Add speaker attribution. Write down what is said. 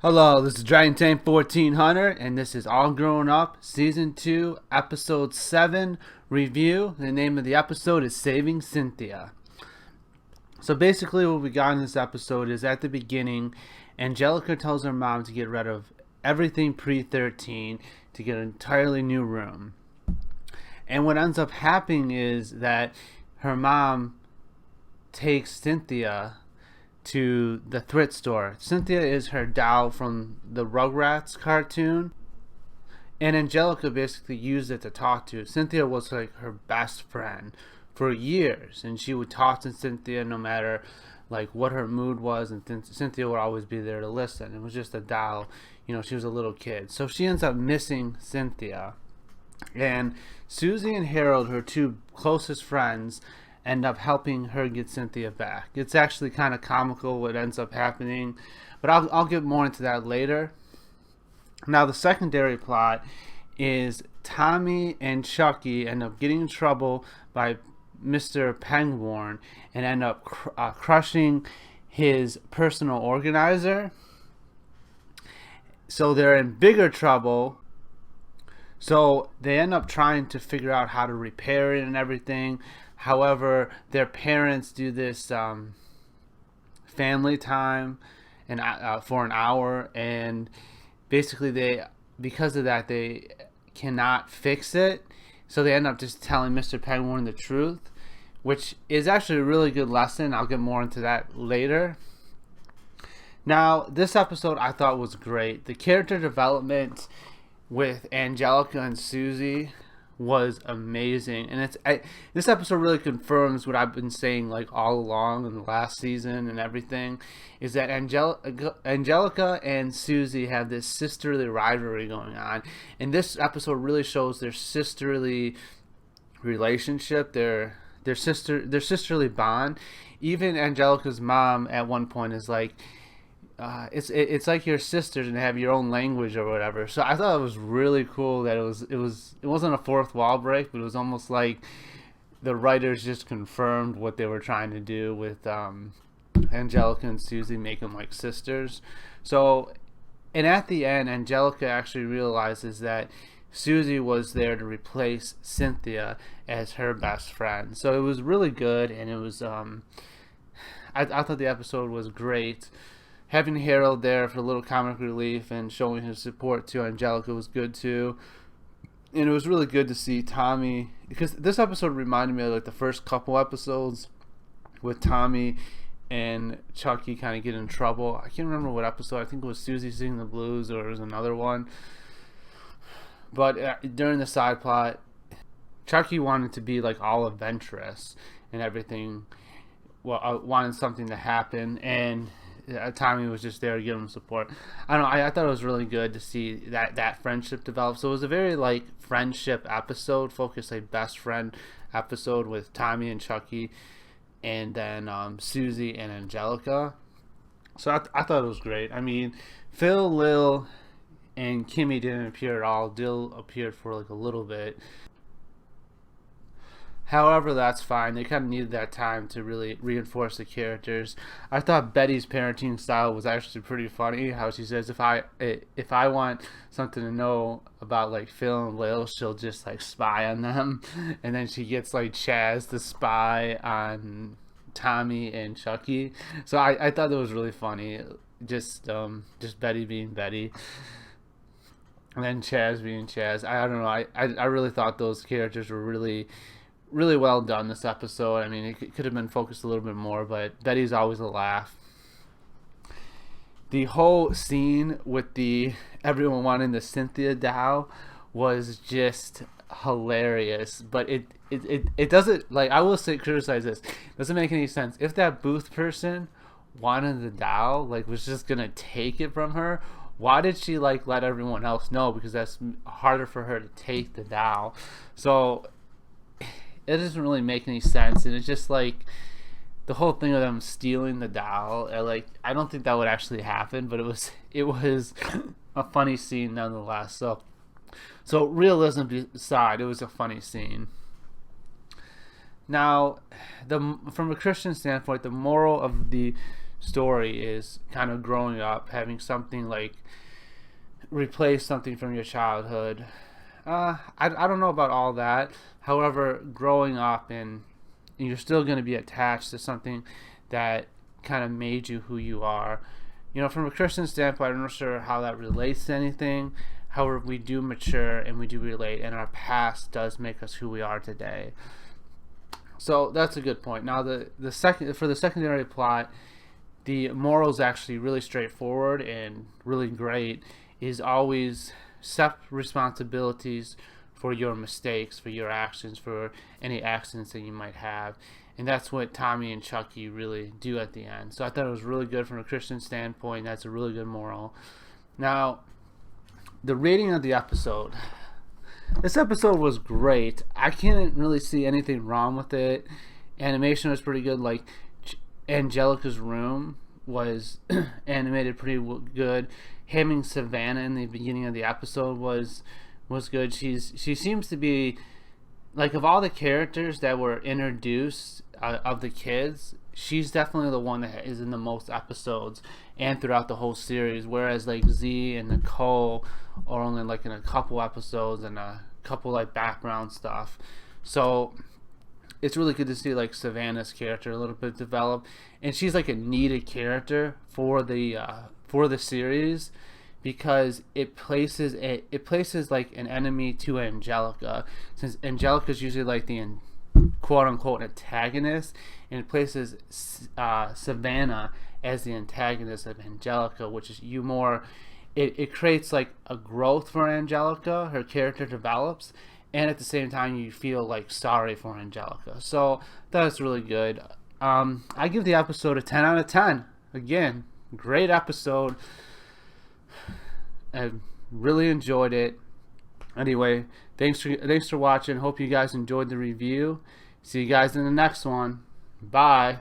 Speaker 1: Hello, this is Dragon Tank 1400, and this is All Grown Up, Season 2, Episode 7 review. The name of the episode is Saving Cynthia. So basically what we got in this episode is at the beginning, Angelica tells her mom to get rid of everything pre-13 to get an entirely new room. And what ends up happening is that her mom takes Cynthia to the thrift store. Cynthia is her doll from the Rugrats cartoon, and Angelica basically used it to talk to. Cynthia was like her best friend for years, and she would talk to Cynthia no matter like what her mood was, and Cynthia would always be there to listen. It was just a doll, she was a little kid. So she ends up missing Cynthia, and Susie and Harold, her two closest friends, end up helping her get Cynthia back. It's actually kind of comical what ends up happening, but I'll get more into that later. Now the secondary plot is Tommy and Chucky end up getting in trouble by Mr. Pangborn and end up crushing his personal organizer. So they're in bigger trouble. So they end up trying to figure out how to repair it and everything. However, their parents do this family time and for an hour, and basically because of that they cannot fix it. So they end up just telling Mr. Pangborn the truth, which is actually a really good lesson. I'll get more into that later. Now, this episode I thought was great. The character development with Angelica and Susie was amazing, and this episode really confirms what I've been saying like all along in the last season and everything, is that Angelica and Susie have this sisterly rivalry going on, and this episode really shows their sisterly relationship, their sisterly bond. Even Angelica's mom at one point is like, it's like your sisters and have your own language or whatever. So I thought it was really cool that it wasn't a fourth wall break, but it was almost like the writers just confirmed what they were trying to do with Angelica and Susie, make them like sisters. So, and at the end, Angelica actually realizes that Susie was there to replace Cynthia as her best friend. So it was really good, and it was I thought the episode was great. Having Harold there for a little comic relief and showing his support to Angelica was good too. And it was really good to see Tommy, because this episode reminded me of like the first couple episodes with Tommy and Chucky kind of get in trouble. I can't remember what episode. I think it was Susie Singing the Blues, or it was another one. But during the side plot, Chucky wanted to be like all adventurous and everything. Well, wanted something to happen, and Tommy was just there to give him support. I don't know. I thought it was really good to see that friendship develop. So it was a very like friendship episode, focused like best friend episode with Tommy and Chucky, and then Susie and Angelica. So I thought it was great. I mean, Phil, Lil, and Kimmy didn't appear at all. Dill appeared for like a little bit. However, that's fine. They kind of needed that time to really reinforce the characters. I thought Betty's parenting style was actually pretty funny. How she says, if I want something to know about like Phil and Lil, she'll just like spy on them, and then she gets like Chaz to spy on Tommy and Chucky. So I thought that was really funny. Just Betty being Betty, and then Chaz being Chaz. I don't know. I really thought those characters were really well done this episode. I mean, it could have been focused a little bit more, but Betty's always a laugh. The whole scene with everyone wanting the Cynthia doll was just hilarious, but it doesn't, like, I will say, criticize this, doesn't make any sense. If that booth person wanted the doll, like, was just gonna take it from her, why did she like let everyone else know? Because that's harder for her to take the doll. So it doesn't really make any sense, and it's just like the whole thing of them stealing the doll. Like, I don't think that would actually happen, but it was a funny scene nonetheless. So realism aside, it was a funny scene. Now, from a Christian standpoint, the moral of the story is kind of growing up, having something like replace something from your childhood. I don't know about all that. However, growing up and you're still going to be attached to something that kind of made you who you are. You know, from a Christian standpoint, I'm not sure how that relates to anything. However, we do mature and we do relate, and our past does make us who we are today. So that's a good point. Now, the secondary plot, the moral is actually really straightforward and really great. Is always accept responsibilities for your mistakes, for your actions, for any accidents that you might have. And that's what Tommy and Chucky really do at the end. So I thought it was really good from a Christian standpoint. That's a really good moral. Now, the rating of the episode. This episode was great. I can't really see anything wrong with it. Animation was pretty good. Like Angelica's room was animated pretty good. Having Savannah in the beginning of the episode was good. She seems to be, like, of all the characters that were introduced of the kids, she's definitely the one that is in the most episodes and throughout the whole series, whereas like Z and Nicole are only like in a couple episodes and a couple like background stuff. So it's really good to see like Savannah's character a little bit develop, and she's like a needed character for the series, because it places like an enemy to Angelica, since Angelica's usually like the quote unquote antagonist, and it places Savannah as the antagonist of Angelica, which is it creates like a growth for Angelica. Her character develops, and at the same time you feel like sorry for Angelica. So that's really good. I give the episode a 10 out of 10. Again, great episode. I really enjoyed it. Anyway, thanks for watching. Hope you guys enjoyed the review. See you guys in the next one. Bye.